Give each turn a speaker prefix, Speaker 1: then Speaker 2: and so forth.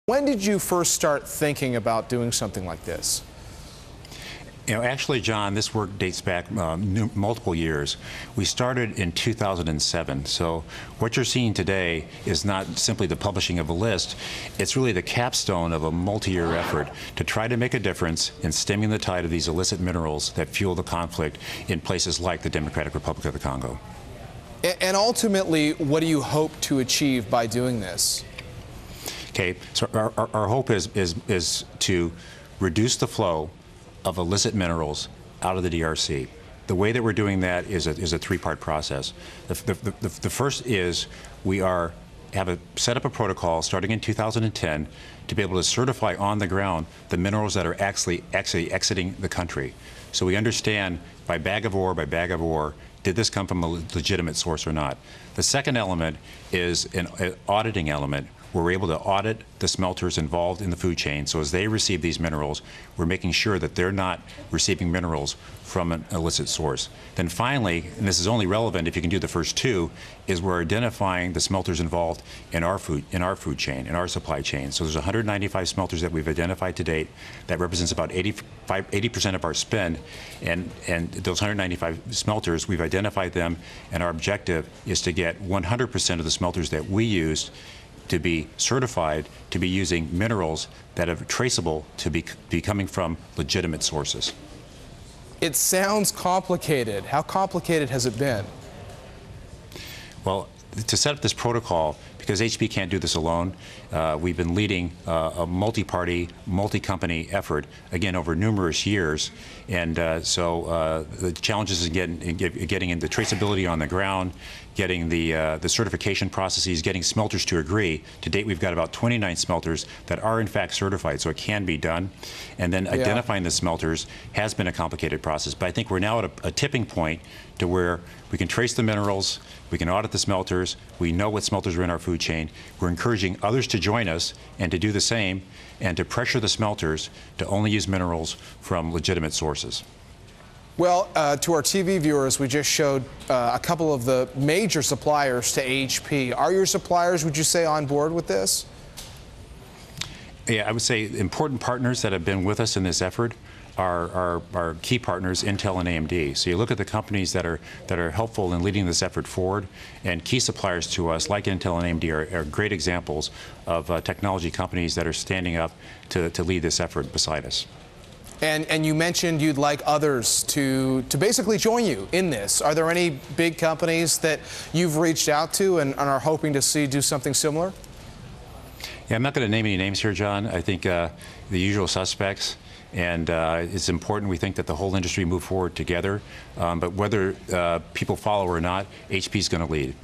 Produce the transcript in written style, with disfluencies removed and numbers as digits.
Speaker 1: When did you first start thinking about doing something like this?
Speaker 2: Actually, John, this work dates back multiple years. We started in 2007. So what you're seeing today is not simply the publishing of a list. It's really the capstone of a multi-year effort to try to make a difference in stemming the tide of these illicit minerals that fuel the conflict in places like the Democratic Republic of the Congo.
Speaker 1: And ultimately, what do you hope to achieve by doing this?
Speaker 2: Okay, so our hope is to reduce the flow of illicit minerals out of the DRC. The way that we're doing that is a three-part process. The first is we have set up a protocol starting in 2010 to be able to certify on the ground the minerals that are actually exiting the country. So we understand by bag of ore, did this come from a legitimate source or not? The second element is an auditing element. We're able to audit the smelters involved in the food chain. So as they receive these minerals, we're making sure that they're not receiving minerals from an illicit source. Then finally, and this is only relevant if you can do the first two, is we're identifying the smelters involved in our food chain, in our supply chain. So there's 195 smelters that we've identified to date. That represents about 80% of our spend. And those 195 smelters, we've identified them, and our objective is to get 100% of the smelters that we used to be certified to be using minerals that are traceable to be coming from legitimate sources.
Speaker 1: It sounds complicated. How complicated has it been?
Speaker 2: Well, to set up this protocol, because HP can't do this alone, we've been leading a multi-party, multi-company effort, again, over numerous years. And so the challenges is getting into traceability on the ground, getting the certification processes, getting smelters to agree. To date, we've got about 29 smelters that are in fact certified, so it can be done. And then identifying the smelters has been a complicated process. But I think we're now at a tipping point to where we can trace the minerals, we can audit the smelters, we know what smelters are in our food chain. We're encouraging others to join us and to do the same and to pressure the smelters to only use minerals from legitimate sources.
Speaker 1: Well, to our TV viewers, we just showed a couple of the major suppliers to HP. Are your suppliers, would you say, on board with this?
Speaker 2: Yeah, I would say important partners that have been with us in this effort are key partners, Intel and AMD. So you look at the companies that are helpful in leading this effort forward, and key suppliers to us, like Intel and AMD, are great examples of technology companies that are standing up to lead this effort beside us.
Speaker 1: And you mentioned you'd like others to basically join you in this. Are there any big companies that you've reached out to and are hoping to see do something similar?
Speaker 2: Yeah, I'm not going to name any names here, John. I think the usual suspects. And it's important, we think, that the whole industry move forward together. But whether people follow or not, HP is going to lead.